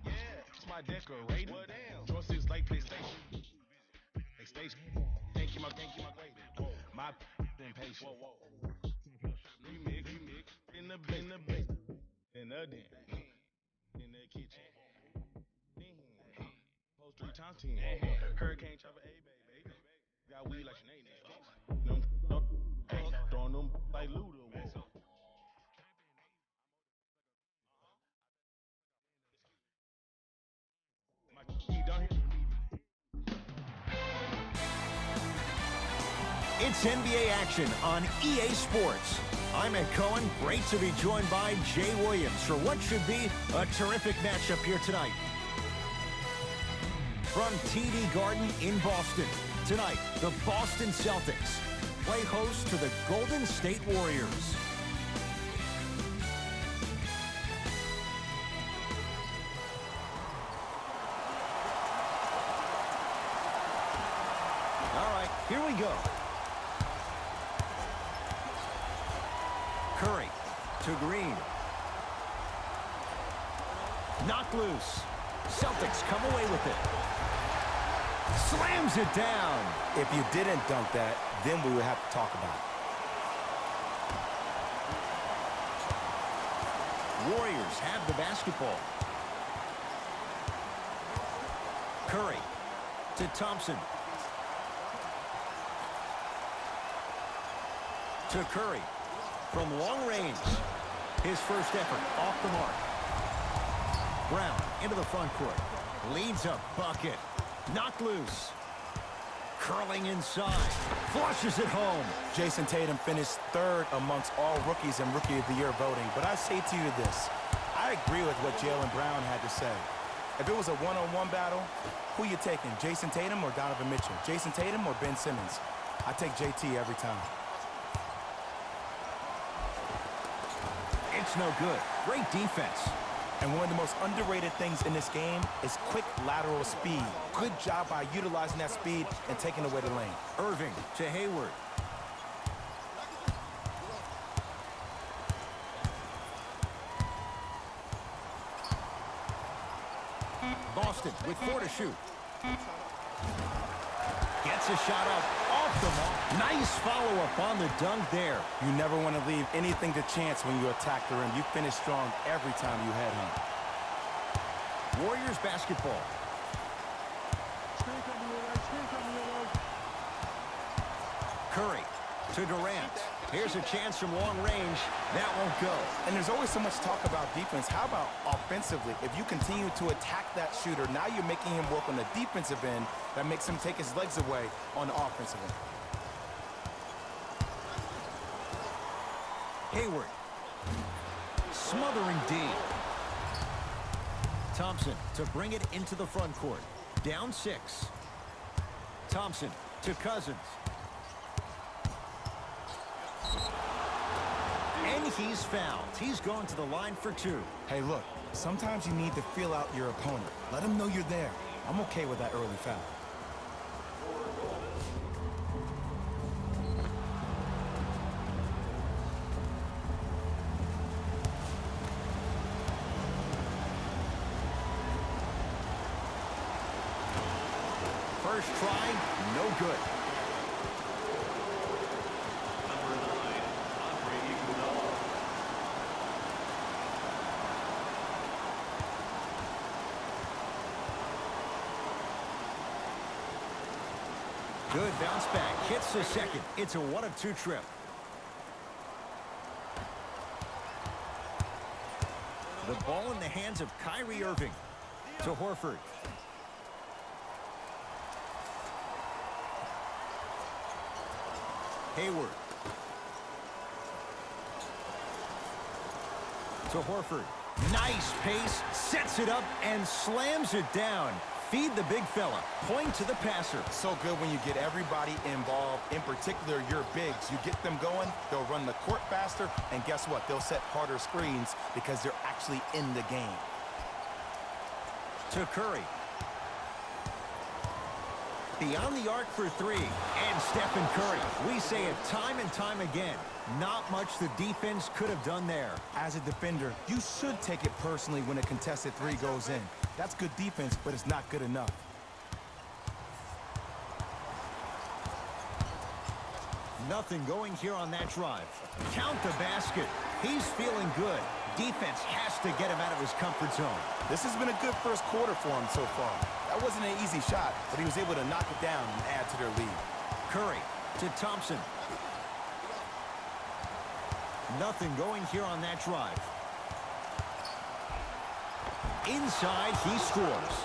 Yeah, it's my decorator. Well, damn. Joysticks like PlayStation. PlayStation. Thank you, my great. My impatient. Remix. In the base. In the den. In the kitchen. Post 3 times 10. Hurricane chopper, a baby. Got weed like Sinead. Throwing them like Luda. My key down here. It's NBA action on EA Sports. I'm Ed Cohen. Great to be joined by Jay Williams for what should be a terrific matchup here tonight. From TD Garden in Boston, tonight, the Boston Celtics play host to the Golden State Warriors. All right, here we go. Curry to Green. Knocked loose. Celtics come away with it. Slams it down. If you didn't dunk that, then we would have to talk about it. Warriors have the basketball. Curry to Thompson. To Curry. From long range, his first effort off the mark. Brown into the front court. Leads a bucket. Knocked loose. Curling inside. Flushes it home. Jason Tatum finished third amongst all rookies in Rookie of the Year voting. But I say to you this. I agree with what Jaylen Brown had to say. If it was a one-on-one battle, who you taking, Jason Tatum or Donovan Mitchell? Jason Tatum or Ben Simmons? I take JT every time. It's no good. Great defense. And one of the most underrated things in this game is quick lateral speed. Good job by utilizing that speed and taking away the lane. Irving to Hayward. Boston with 4 to shoot. Gets a shot up off the mark. Nice follow-up on the dunk there. You never want to leave anything to chance when you attack the rim. You finish strong every time you head home. Warriors basketball. Curry to Durant. Here's a chance from long range. That won't go. And there's always so much talk about defense. How about offensively? If you continue to attack that shooter, now you're making him work on the defensive end. That makes him take his legs away on the offensive end. Hayward. Smothering D. Thompson to bring it into the front court. Down 6. Thompson to Cousins. And he's fouled. He's going to the line for 2. Hey, look, sometimes you need to feel out your opponent. Let him know you're there. I'm okay with that early foul. First try, no good. Good bounce back. Hits the second. It's a 1 of 2 trip. The ball in the hands of Kyrie Irving. To Horford. Hayward. To Horford. Nice pace. Sets it up and slams it down. Feed the big fella. Point to the passer. So good when you get everybody involved, in particular your bigs. You get them going, they'll run the court faster, and guess what? They'll set harder screens because they're actually in the game. To Curry. Beyond the arc for three. And Stephen Curry. We say it time and time again. Not much the defense could have done there. As a defender, you should take it personally when a contested three goes in. That's good defense, but it's not good enough. Nothing going here on that drive. Count the basket. He's feeling good. Defense has to get him out of his comfort zone. This has been a good first quarter for him so far. That wasn't an easy shot, but he was able to knock it down and add to their lead. Curry to Thompson. Nothing going here on that drive. Inside, he scores.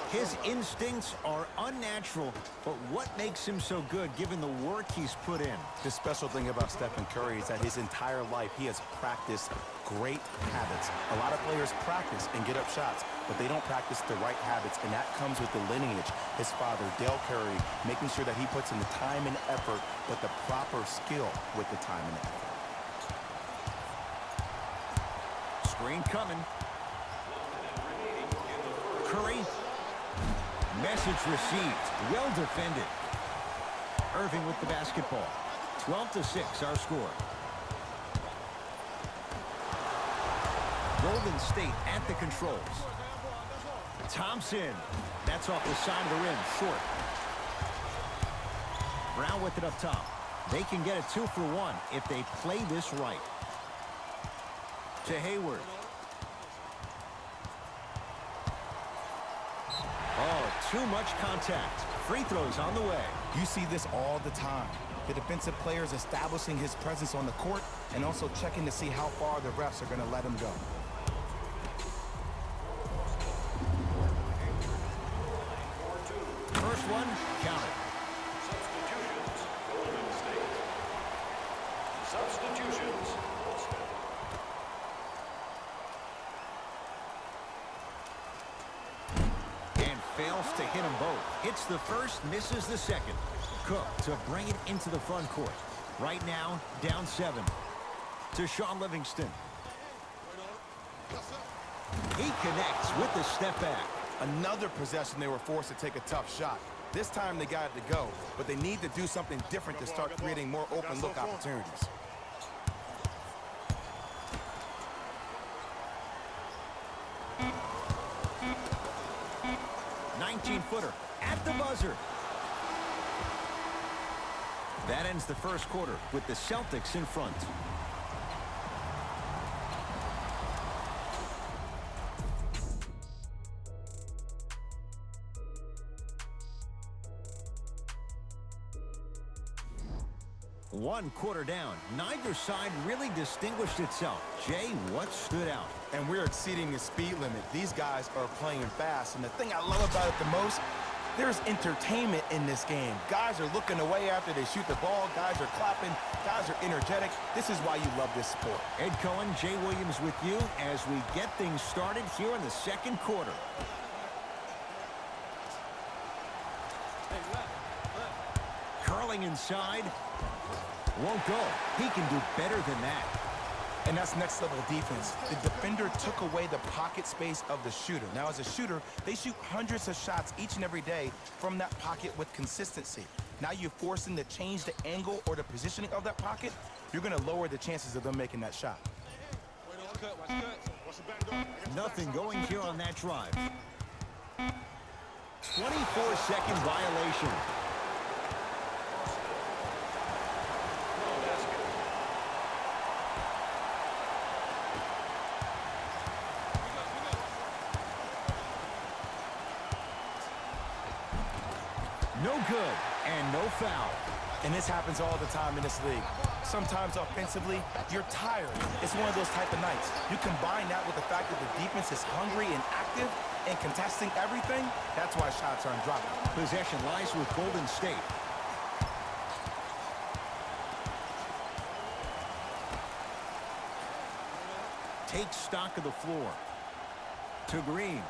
His instincts are unnatural, but what makes him so good given the work he's put in? The special thing about Stephen Curry is that his entire life he has practiced great habits. A lot of players practice and get up shots, but they don't practice the right habits, and that comes with the lineage. His father, Dale Curry, making sure that he puts in the time and effort, but the proper skill with the time and effort. Screen coming. Curry. Message received. Well defended. Irving with the basketball. 12-6 our score. Golden State at the controls. Thompson. That's off the side of the rim. Short. Brown with it up top. They can get a 2 for 1 if they play this right. To Hayward. Oh, too much contact. Free throws on the way. You see this all the time. The defensive players establishing his presence on the court and also checking to see how far the refs are going to let him go. First one, count it. Substitutions. And fails to hit them both. Hits the first, misses the second. Cook to bring it into the front court. Right now, down 7. To Sean Livingston. He connects with the step back. Another possession they were forced to take a tough shot. This time they got it to go, but they need to do something different to start creating more open look opportunities. Footer at the buzzer. That ends the first quarter with the Celtics in front. One quarter down. Neither side really distinguished itself. Jay, what stood out? And we're exceeding the speed limit. These guys are playing fast, and the thing I love about it the most, there's entertainment in this game. Guys are looking away after they shoot the ball. Guys are clapping. Guys are energetic. This is why you love this sport. Ed Cohen, Jay Williams with you as we get things started here in the second quarter. Curling inside. Won't go. He can do better than that. And that's next level defense. The defender took away the pocket space of the shooter. Now, as a shooter, they shoot hundreds of shots each and every day from that pocket with consistency. Now you force them to change the angle or the positioning of that pocket, you're going to lower the chances of them making that shot. Nothing going here on that drive. 24-second violation. No good, and no foul. And this happens all the time in this league. Sometimes offensively, you're tired. It's one of those type of nights. You combine that with the fact that the defense is hungry and active and contesting everything, that's why shots aren't dropping. Possession lies with Golden State. Takes stock of the floor. To Green.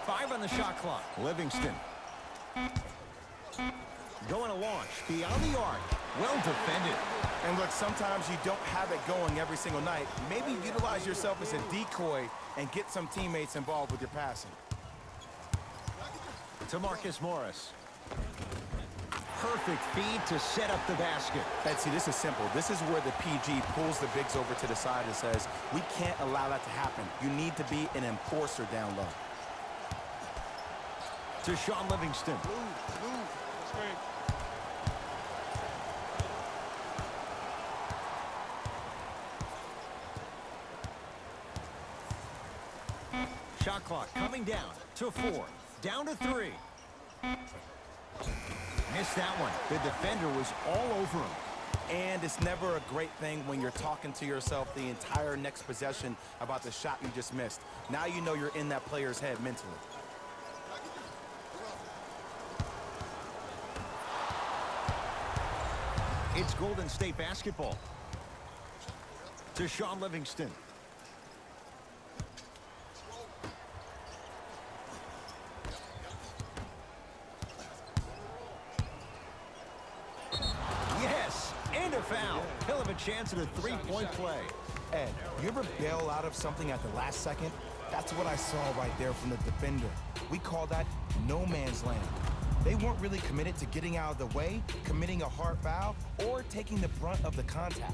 Five on the shot clock. Livingston. Going to launch beyond the arc. Well defended. And look, sometimes you don't have it going every single night. Maybe utilize yourself as a decoy and get some teammates involved with your passing. To Marcus Morris. Perfect feed to set up the basket. And see, this is simple. This is where the PG pulls the bigs over to the side and says, we can't allow that to happen. You need to be an enforcer down low. To Sean Livingston. That's great. Shot clock coming down to 4. Down to 3. Missed that one. The defender was all over him. And it's never a great thing when you're talking to yourself the entire next possession about the shot you just missed. Now you know you're in that player's head mentally. It's Golden State basketball. To Sean Livingston. Yes, and a foul. He'll have a chance at a three-point play. Ed, you ever bail out of something at the last second? That's what I saw right there from the defender. We call that no man's land. They weren't really committed to getting out of the way, committing a hard foul, or taking the brunt of the contact.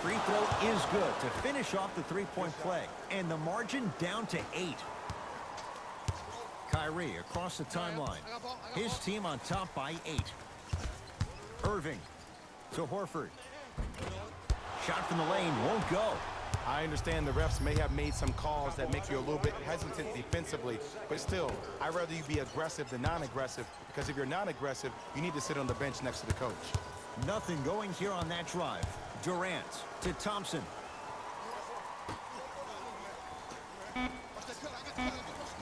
Free throw is good to finish off the three-point play. And the margin down to 8. Kyrie across the timeline. His team on top by 8. Irving to Horford. Shot from the lane won't go. I understand the refs may have made some calls that make you a little bit hesitant defensively, but still, I'd rather you be aggressive than non-aggressive, because if you're non-aggressive, you need to sit on the bench next to the coach. Nothing going here on that drive. Durant to Thompson.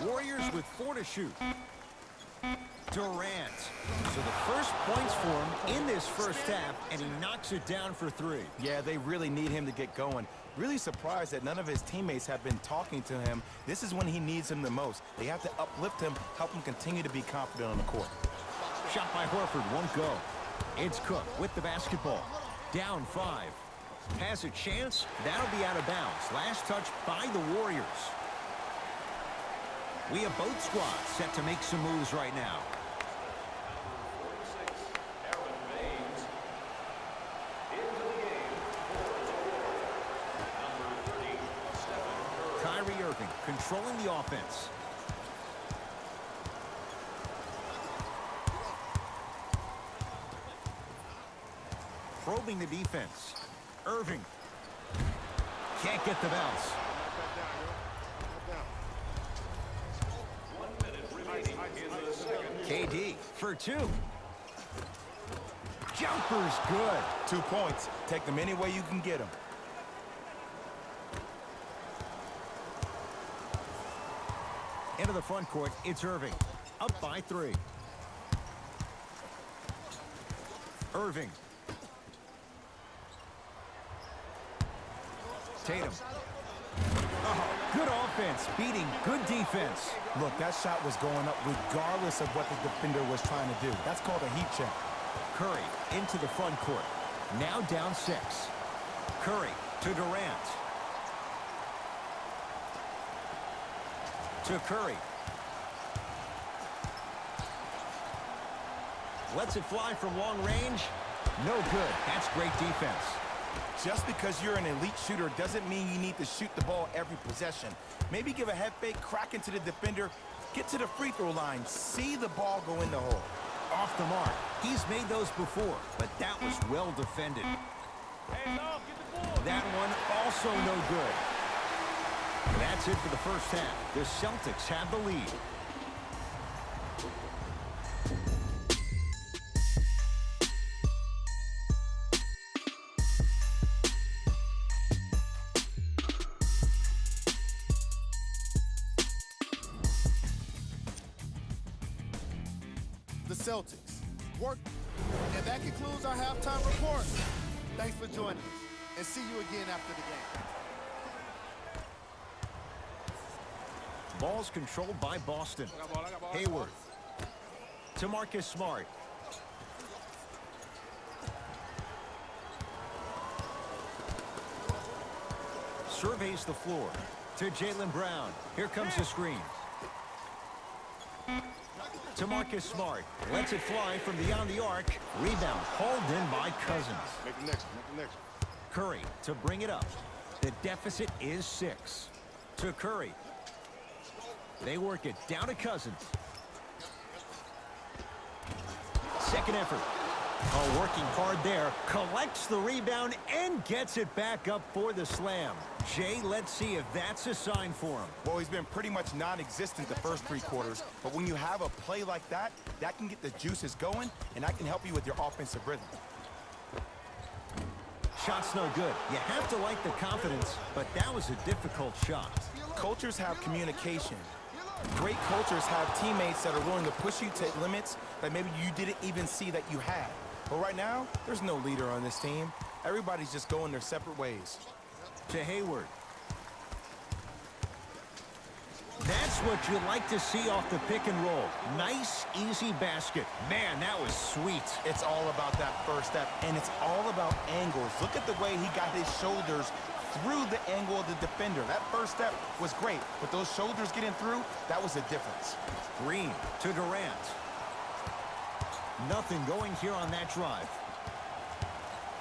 Warriors with 4 to shoot. Durant. So the first points for him in this first half, and he knocks it down for 3. Yeah, they really need him to get going. Really surprised that none of his teammates have been talking to him. This is when he needs him the most. They have to uplift him, help him continue to be confident on the court. Shot by Horford won't go. It's Cook with the basketball. Down 5. Has a chance. That'll be out of bounds. Last touch by the Warriors. We have both squads set to make some moves right now. Kyrie Irving controlling the offense. Probing the defense. Irving. Can't get the bounce. KD for 2. Jumper's good. 2 points. Take them any way you can get them. Into the front court, it's Irving. Up by 3. Irving. Tatum. Oh, good offense, beating good defense. Look, that shot was going up regardless of what the defender was trying to do. That's called a heat check. Curry into the front court. Now down 6. Curry to Durant. To Curry. Lets it fly from long range. No good. That's great defense. Just because you're an elite shooter doesn't mean you need to shoot the ball every possession. Maybe give a head fake, crack into the defender, get to the free throw line, see the ball go in the hole. Off the mark. He's made those before, but that was well defended. That one also no good. That's it for the first half. The Celtics have the lead. The Celtics work. And that concludes our halftime report. Thanks for joining us. and see you again after the game. Ball's controlled by Boston. Hayward to Marcus Smart. Surveys the floor to Jaylen Brown. Here comes the screen. To Marcus Smart. Lets it fly from beyond the arc. Rebound hauled in by Cousins. Make the next one. Make the next one. Curry to bring it up. The deficit is 6. To Curry. They work it down to Cousins. Second effort. Oh, working hard there. Collects the rebound and gets it back up for the slam. Jay, let's see if that's a sign for him. Well, he's been pretty much non-existent the first 3 quarters, but when you have a play like that, that can get the juices going, and that can help you with your offensive rhythm. Shot's no good. You have to like the confidence, but that was a difficult shot. Cultures have communication. Great cultures have teammates that are willing to push you to limits that maybe you didn't even see that you had. But right now, there's no leader on this team. Everybody's just going their separate ways. To Hayward. That's what you like to see off the pick and roll. Nice, easy basket. Man, that was sweet. It's all about that first step, and it's all about angles. Look at the way he got his shoulders through the angle of the defender. That first step was great, but those shoulders getting through, that was the difference. Green to Durant. Nothing going here on that drive.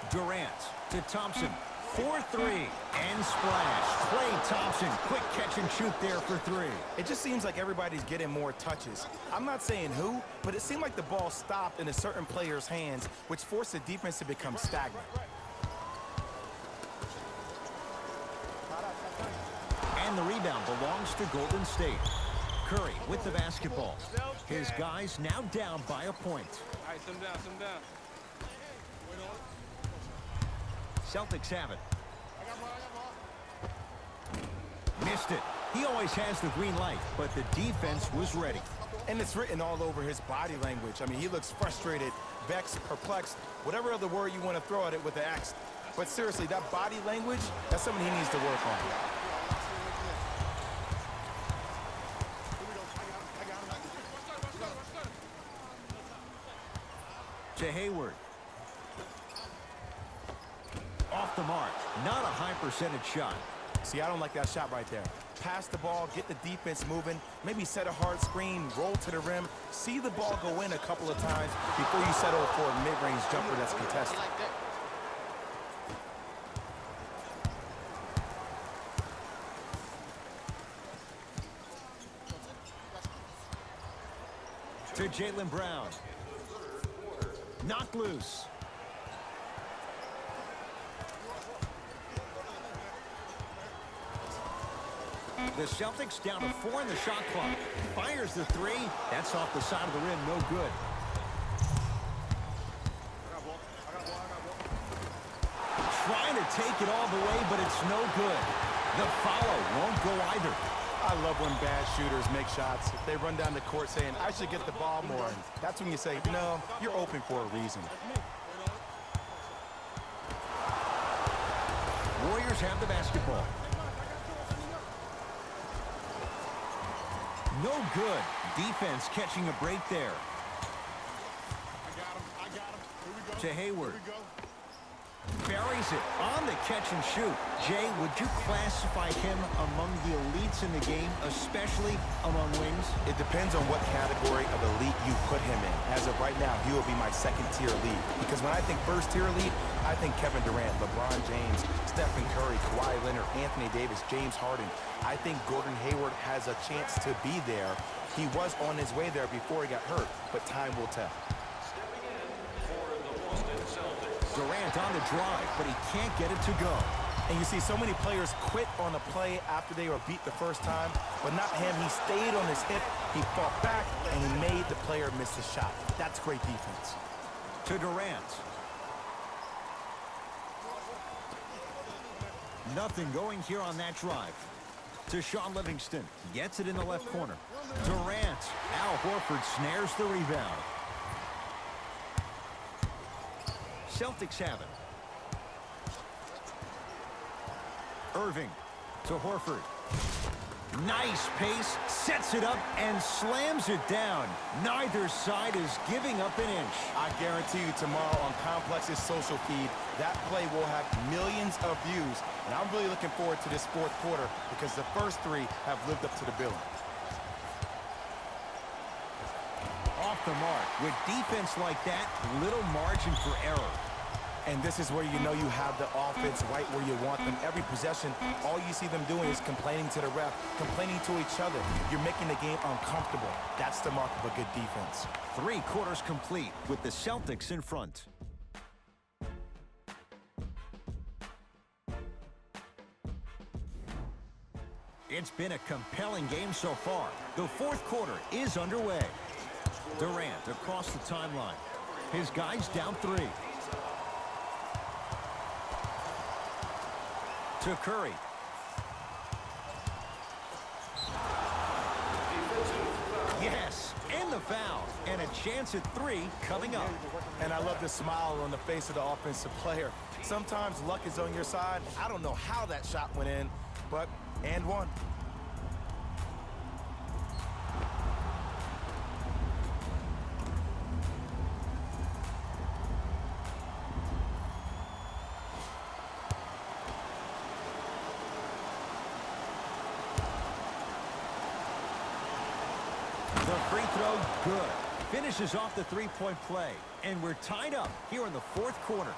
Durant to Thompson. 4-3 and splash. Klay Thompson, quick catch and shoot there for 3. It just seems like everybody's getting more touches. I'm not saying who, but it seemed like the ball stopped in a certain player's hands, which forced the defense to become stagnant. And the rebound belongs to Golden State. Curry with the basketball. His guys now down by a point. All right, sit down. Celtics have it. Missed it. He always has the green light, but the defense was ready. And it's written all over his body language. I mean, he looks frustrated, vexed, perplexed, whatever other word you want to throw at it with the X. But seriously, that body language, that's something he needs to work on. To Hayward. Off the mark. Not a high percentage shot. See, I don't like that shot right there. Pass the ball, get the defense moving, maybe set a hard screen, roll to the rim, see the ball go in a couple of times before you settle for a mid-range jumper that's contested. To Jaylen Brown. Knocked loose. The Celtics down to 4 in the shot clock. Fires the 3. That's off the side of the rim. No good. Trying to take it all the way, but it's no good. The follow won't go either. I love when bad shooters make shots. They run down the court saying, I should get the ball more. And that's when you say, no, you're open for a reason. Warriors have the basketball. No good. Defense catching a break there. I got him. Here we go. To Hayward. Here we go. Buries it on the catch and shoot. Jay, would you classify him among the elites in the game, especially among wings? It depends on what category of elite you put him in. As of right now, he will be my second-tier elite. Because when I think first-tier elite, I think Kevin Durant, LeBron James, Stephen Curry, Kawhi Leonard, Anthony Davis, James Harden. I think Gordon Hayward has a chance to be there. He was on his way there before he got hurt, but time will tell. Durant on the drive, but he can't get it to go. And you see so many players quit on a play after they were beat the first time, but not him. He stayed on his hip, he fought back, and he made the player miss the shot. That's great defense. To Durant. Nothing going here on that drive. To Shaun Livingston. Gets it in the left corner. Durant. Al Horford snares the rebound. Celtics have it. Irving to Horford. Nice pace, sets it up, and slams it down. Neither side is giving up an inch. I guarantee you tomorrow on Complex's social feed, that play will have millions of views. And I'm really looking forward to this fourth quarter because the first three have lived up to the billing. Off the mark. With defense like that, little margin for error. And this is where you know you have the offense right where you want them. Every possession, all you see them doing is complaining to the ref, complaining to each other. You're making the game uncomfortable. That's the mark of a good defense. 3 quarters complete with the Celtics in front. It's been a compelling game so far. The fourth quarter is underway. Durant across the timeline. His guys down 3. To Curry. Yes, and the foul. And a chance at 3 coming up. And I love the smile on the face of the offensive player. Sometimes luck is on your side. I don't know how that shot went in, but and one. The free throw, good. Finishes off the three-point play. And we're tied up here in the fourth quarter.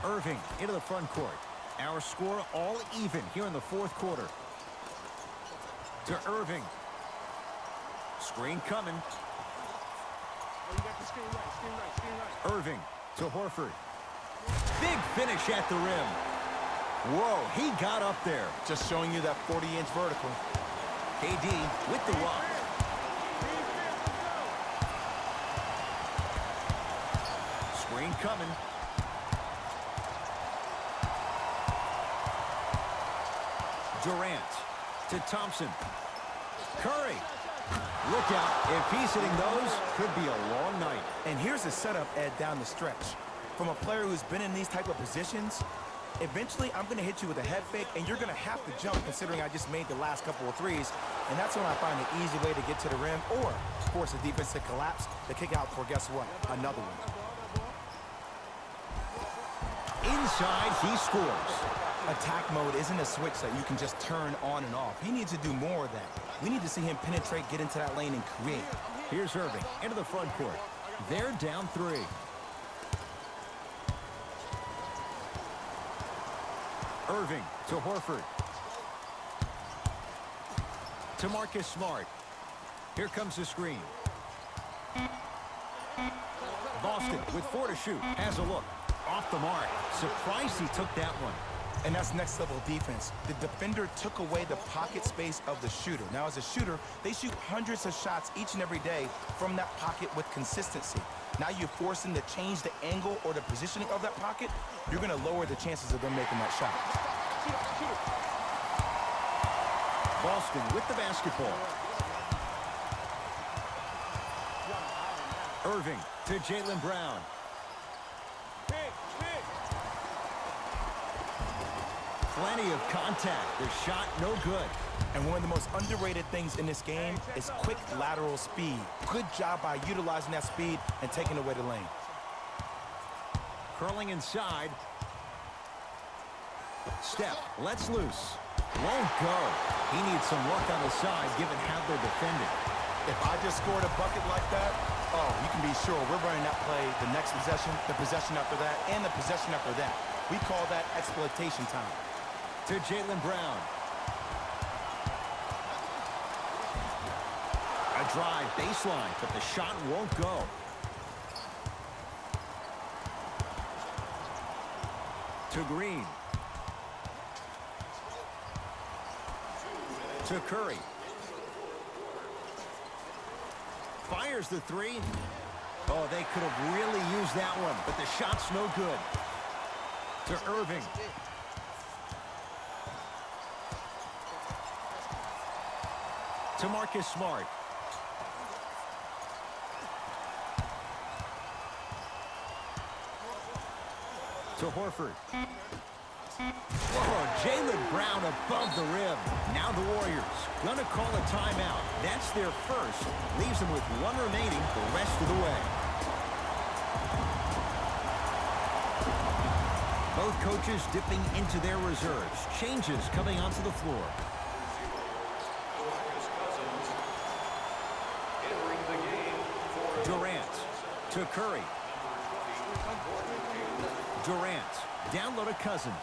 Irving into the front court. Our score all even here in the fourth quarter. To Irving. Screen coming. Irving to Horford. Big finish at the rim. Whoa, he got up there. Just showing you that 40-inch vertical. KD with the rock. Screen coming. Durant to Thompson. Curry. Look out. If he's hitting those, could be a long night. And here's the setup, Ed, down the stretch. From a player who's been in these type of positions, eventually I'm going to hit you with a head fake, and you're going to have to jump considering I just made the last couple of threes. And that's when I find an easy way to get to the rim or force the defense to collapse to kick out for, guess what, another one. Inside, he scores. Attack mode isn't a switch that you can just turn on and off. He needs to do more of that. We need to see him penetrate, get into that lane, and create. Here's Irving into the front court. They're down 3. Irving to Horford. To Marcus Smart. Here comes the screen. Boston with 4 to shoot. Has a look. Off the mark. Surprised he took that one. And that's next level defense. The defender took away the pocket space of the shooter. Now, as a shooter, they shoot hundreds of shots each and every day from that pocket with consistency. Now you force them to change the angle or the positioning of that pocket, you're going to lower the chances of them making that shot. Boston with the basketball. Irving to Jaylen Brown. Plenty of contact. The shot no good. And one of the most underrated things in this game is quick lateral speed. Good job by utilizing that speed and taking away the lane. Curling inside. Steph lets loose. Won't go. He needs some luck on the side given how they're defending. If I just scored a bucket like that, oh, you can be sure we're running that play the next possession, the possession after that, and the possession after that. We call that exploitation time. To Jaylen Brown. A drive baseline, but the shot won't go. To Green. To Curry. Fires the 3. Oh, they could have really used that one, but the shot's no good. To Irving. To Marcus Smart. To Horford. Whoa, Jaylen Brown above the rim. Now the Warriors gonna call a timeout. That's their first. Leaves them with one remaining the rest of the way. Both coaches dipping into their reserves. Changes coming onto the floor. Durant to Curry. Durant down low to Cousins.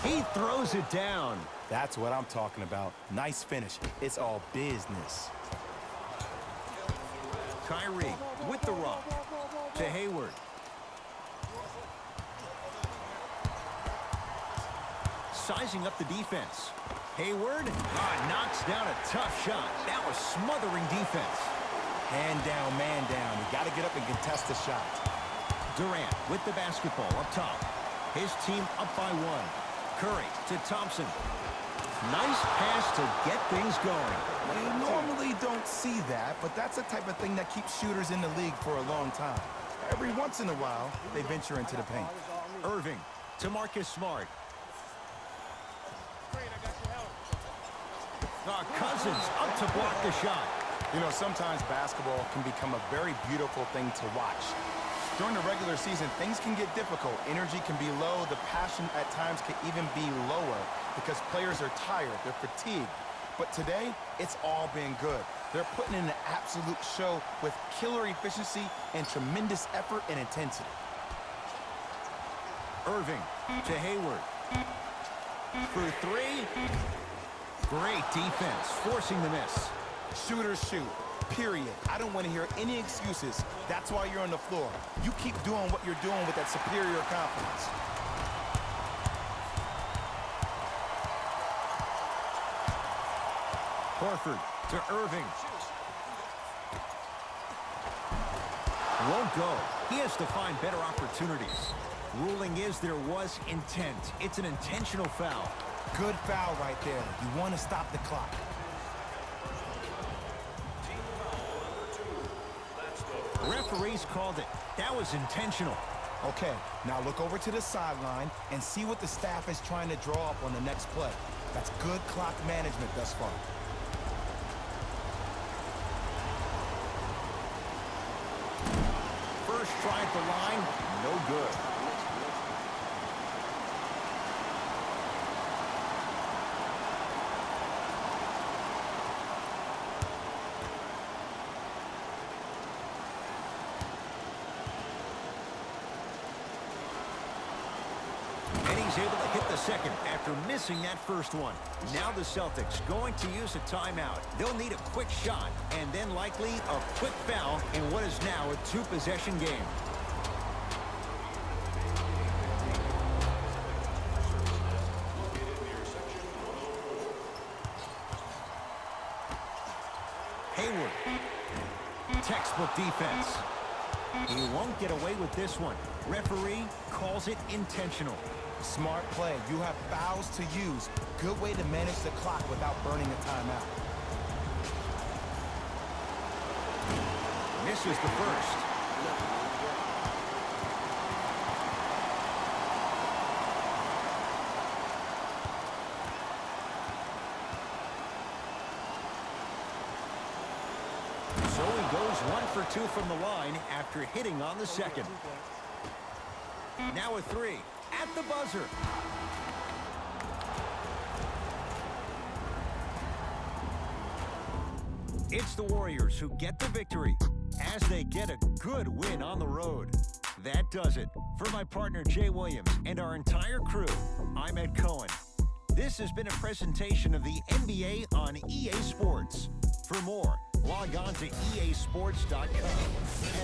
He throws it down. That's what I'm talking about. Nice finish. It's all business. Kyrie with the rock to Hayward. Sizing up the defense. Hayward knocks down a tough shot. That was smothering defense. Hand down, man down. You got to get up and contest the shot. Durant with the basketball up top. His team up by one. Curry to Thompson. Nice pass to get things going. You normally don't see that, but that's the type of thing that keeps shooters in the league for a long time. Every once in a while, they venture into the paint. Irving to Marcus Smart. Cousins up to block the shot. You know, sometimes basketball can become a very beautiful thing to watch. During the regular season, things can get difficult. Energy can be low. The passion at times can even be lower because players are tired. They're fatigued. But today, it's all been good. They're putting in an absolute show with killer efficiency and tremendous effort and intensity. Irving to Hayward. For three. Great defense, forcing the miss. Shooters shoot, period. I don't want to hear any excuses. That's why you're on the floor. You keep doing what you're doing with that superior confidence. Horford to Irving. Won't go. He has to find better opportunities. Ruling is there was intent. It's an intentional foul. Good foul right there. You want to stop the clock. Referees called it. That was intentional. Okay, now look over to the sideline and see what the staff is trying to draw up on the next play. That's good clock management thus far. First try at the line, no good. Able to hit the second after missing that first one. Now the Celtics going to use a timeout. They'll need a quick shot and then likely a quick foul in what is now a two-possession game. Hayward. Textbook defense. He won't get away with this one. Referee calls it intentional. Smart play. You have fouls to use. Good way to manage the clock without burning a timeout. Misses the first. So he goes 1 for 2 from the line after hitting on the second. Now a three. At the buzzer. It's the Warriors who get the victory as they get a good win on the road. That does it. For my partner Jay Williams and our entire crew, I'm Ed Cohen. This has been a presentation of the NBA on EA Sports. For more, log on to easports.com.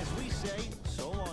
As we say, so long.